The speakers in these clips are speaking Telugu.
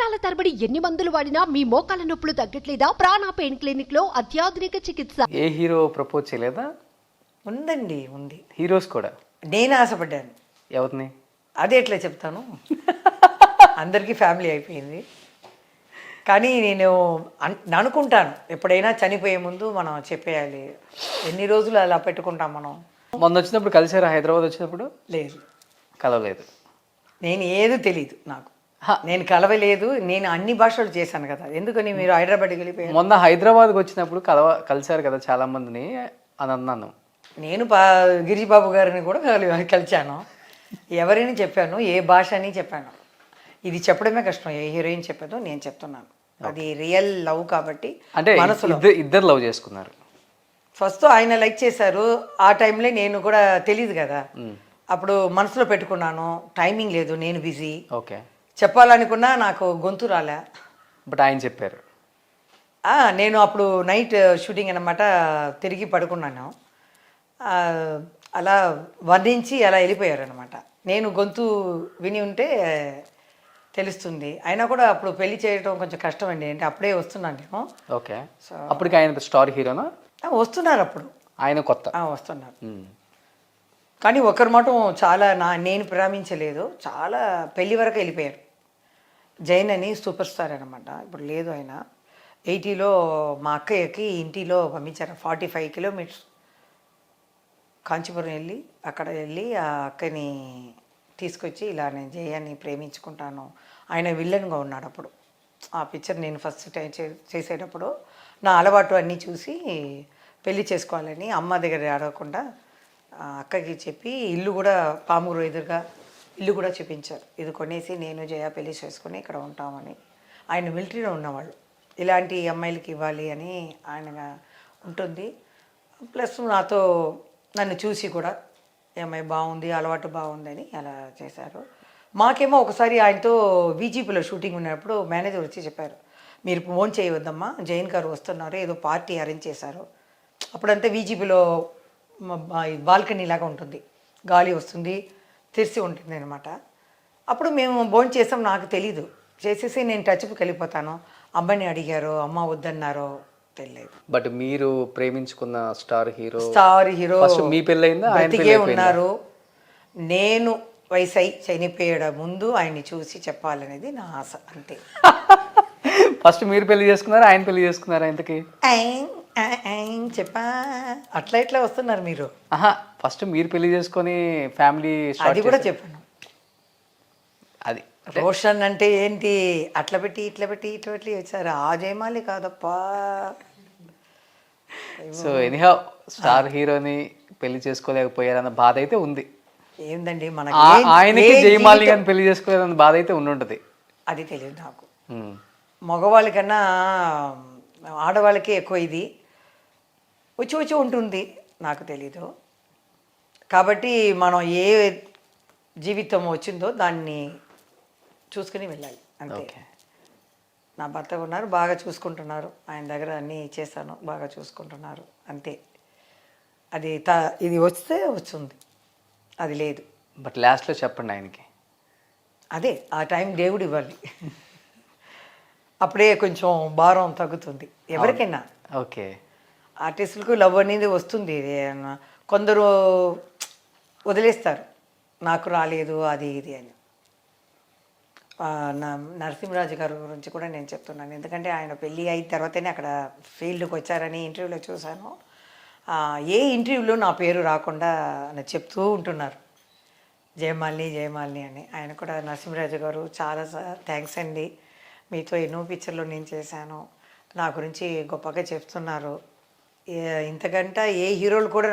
సంవత్సరాల తరబడి ఎన్ని మందులు వాడినా మీ మోకాల నొప్పులు తగ్గట్లేదా? ప్రాణ పెయిన్ క్లినిక్ లో అత్యాధునిక చికిత్స. ఏ హీరో ప్రపోజ్ చేయలేదా? ఉందండి, ఉంది. హీరోస్ కూడా నేను ఆశపడ్డాను. ఎవరిని? అదే ఎట్లా చెప్తాను, అందరికీ ఫ్యామిలీ అయిపోయింది. కానీ నేను అనుకుంటాను, ఎప్పుడైనా చనిపోయే ముందు మనం చెప్పేయాలి. ఎన్ని రోజులు అలా పెట్టుకుంటాం మనం. మొన్న వచ్చినప్పుడు కలిసారా? హైదరాబాద్ వచ్చినప్పుడు? లేదు, కలవలేదు. నేను ఏదో తెలియదు నాకు, నేను కలవలేదు. నేను అన్ని భాషలు చేశాను కదా, ఎందుకని మీరు హైదరాబాద్కి వెళ్ళిపోయారు? మొన్న హైదరాబాద్కి వచ్చినప్పుడు కలిసారు కదా చాలా మందిని అని అన్నాను. నేను గిరిబాబు గారిని కూడా కలిశాను. ఎవరిని చెప్పాను, ఏ భాష అని చెప్పాను. ఇది చెప్పడమే కష్టం. ఏ హీరోయిన్ చెప్పాదో నేను చెప్తున్నాను. అది రియల్ లవ్ కాబట్టి. అంటే మనసులో ఇద్దరు లవ్ చేసుకున్నారు. ఫస్ట్ ఆయన లైక్ చేశారు. ఆ టైంలో నేను కూడా తెలియదు కదా, అప్పుడు మనసులో పెట్టుకున్నాను. టైమింగ్ లేదు, నేను బిజీ. ఓకే, చెప్పాలనుకున్నా నాకు గొంతు రాలే. బట్ ఆయన చెప్పారు. నేను అప్పుడు నైట్ షూటింగ్ అన్నమాట, తిరిగి పడుకున్నాను. అలా వర్ణించి అలా వెళ్ళిపోయారు అనమాట. నేను గొంతు విని ఉంటే తెలుస్తుంది. అయినా కూడా అప్పుడు పెళ్లి చేయడం కొంచెం కష్టం అండి. అంటే అప్పుడే వస్తున్నాను నేను. ఓకే, సో అప్పటికి ఆయన స్టార్ హీరోనా? వస్తున్నారు అప్పుడు, ఆయన కొత్త వస్తున్నారు. కానీ ఒకరి మాట చాలా నేను ప్రేమించలేదు. చాలా పెళ్లి వరకు వెళ్ళిపోయారు. జైన్ అని సూపర్ స్టార్ అనమాట, ఇప్పుడు లేదు ఆయన. 80లో మా అక్కయ్యకి ఇంటిలో పంపించారు. 45 కిలోమీటర్స్ కాంచీపురం వెళ్ళి, అక్కడ వెళ్ళి ఆ అక్కని తీసుకొచ్చి, ఇలా నేను జయాన్ని ప్రేమించుకుంటాను. ఆయన విల్లన్గా ఉన్నాడు అప్పుడు. ఆ పిక్చర్ నేను ఫస్ట్ టైం చేసేటప్పుడు నా అలవాటు అన్నీ చూసి పెళ్లి చేసుకోవాలని అమ్మ దగ్గర అడగకుండా అక్కకి చెప్పి, ఇల్లు కూడా పామూరు ఎదురుగా ఇల్లు కూడా చూపించారు. ఇది కొనేసి నేను జయ పెళ్లి చేసుకుని ఇక్కడ ఉంటామని. ఆయన మిలిటరీలో ఉన్నవాళ్ళు, ఇలాంటి అమ్మాయిలకి ఇవ్వాలి అని ఆయనగా ఉంటుంది. ప్లస్ నాతో నన్ను చూసి కూడా ఈ అమ్మాయి బాగుంది, అలవాటు బాగుందని అలా చేశారు. మాకేమో ఒకసారి ఆయనతో వీజీపీలో షూటింగ్ ఉన్నప్పుడు మేనేజర్ వచ్చి చెప్పారు, మీరు ఫోన్ చేయవద్దమ్మా, జైన్ గారు వస్తున్నారు, ఏదో పార్టీ అరేంజ్ చేశారు. అప్పుడంతా వీజీపీలో బాల్కనీ లాగా ఉంటుంది, గాలి వస్తుంది, తెరిచి ఉంటుంది అనమాట. అప్పుడు మేము భోజనం చేసాం, నాకు తెలీదు. చేసేసి నేను టచ్కి వెళ్ళిపోతాను. అమ్మాయిని అడిగారు, అమ్మ వద్దన్నారో తెలియదు. బట్ మీరు ప్రేమించుకున్న స్టార్ హీరో మీ పెళ్ళైందా? బ్రతికే ఉన్నారు. నేను వయసై చనిపోయడం ముందు ఆయన్ని చూసి చెప్పాలనేది నా ఆశ, అంతే. ఫస్ట్ మీరు పెళ్లి చేసుకున్నారా, ఆయన పెళ్లి చేసుకున్నారా? ఇంతకీ చెప్పా, అట్లా ఇట్లా వస్తున్నారు మీరు. ఫస్ట్ మీరు పెళ్లి చేసుకొని ఫ్యామిలీ అది కూడా చెప్పాను. అది రోషన్ అంటే ఏంటి, అట్లా పెట్టి ఇట్లా పెట్టి ఇట్లా పెట్టి వచ్చారు. ఆ జయమాలి కాదప్పా. సో ఎనీహౌ స్టార్ హీరోని పెళ్లి చేసుకోలేకపోయారన్న బాధ అయితే ఉంది. ఏందండి మన ఆయనకి జయమాలి గారిని పెళ్లి చేసుకోలేదన్న బాధ అయితే ఉండుంటది. అది తెలియదు నాకు. మగవాళ్ళకన్నా ఆడవాళ్ళకే ఎక్కువ ఇది వచ్చి వచ్చి ఉంటుంది, నాకు తెలీదు. కాబట్టి మనం ఏ జీవితం వచ్చిందో దాన్ని చూసుకుని వెళ్ళాలి, అంతే. నా భర్త ఉన్నారు, బాగా చూసుకుంటున్నారు. ఆయన దగ్గర అన్నీ చేశాను, బాగా చూసుకుంటున్నారు, అంతే. అది ఇది వస్తే వచ్చింది, అది లేదు. బట్ లాస్ట్లో చెప్పండి ఆయనకి. అదే ఆ టైం దేవుడు ఇవ్వాలి, అప్పుడే కొంచెం భారం తగ్గుతుంది ఎవరికైనా. ఓకే, ఆర్టిస్టులకు లవ్ అనేది వస్తుంది. కొందరు వదిలేస్తారు, నాకు రాలేదు అది ఇది అని. నరసింహరాజు గారి గురించి కూడా నేను చెప్తున్నాను, ఎందుకంటే ఆయన పెళ్ళి అయిన తర్వాతనే అక్కడ ఫీల్డ్కి వచ్చారని ఇంటర్వ్యూలో చూశాను. ఏ ఇంటర్వ్యూలో నా పేరు రాకుండా చెప్తూ ఉంటున్నారు, జయమాలిని జయమాలిని అని. ఆయన కూడా నరసింహరాజు గారు చాలా థ్యాంక్స్ అండి, మీతో ఎన్నో పిక్చర్లో నేను చేశాను, నా గురించి గొప్పగా చెప్తున్నారు. ఇంతకంటే ఏ హీరోలు కూడా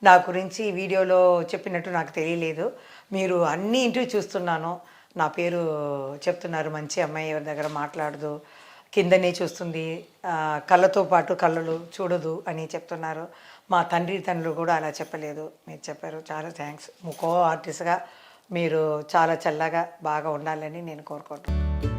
నా గురించి వీడియోలో చెప్పినట్టు నాకు తెలియలేదు. మీరు అన్ని ఇంటర్వ్యూ చూస్తున్నాను, నా పేరు చెప్తున్నారు, మంచి అమ్మాయి, ఎవరి దగ్గర మాట్లాడదు, కిందనే చూస్తుంది, కళ్ళతో పాటు కళ్ళలు చూడదు అని చెప్తున్నారు. మా తండ్రులు కూడా అలా చెప్పలేదు, మీరు చెప్పారు, చాలా థ్యాంక్స్. కో ఆర్టిస్ట్గా మీరు చాలా చల్లగా బాగా ఉండాలని నేను కోరుకుంటున్నాను.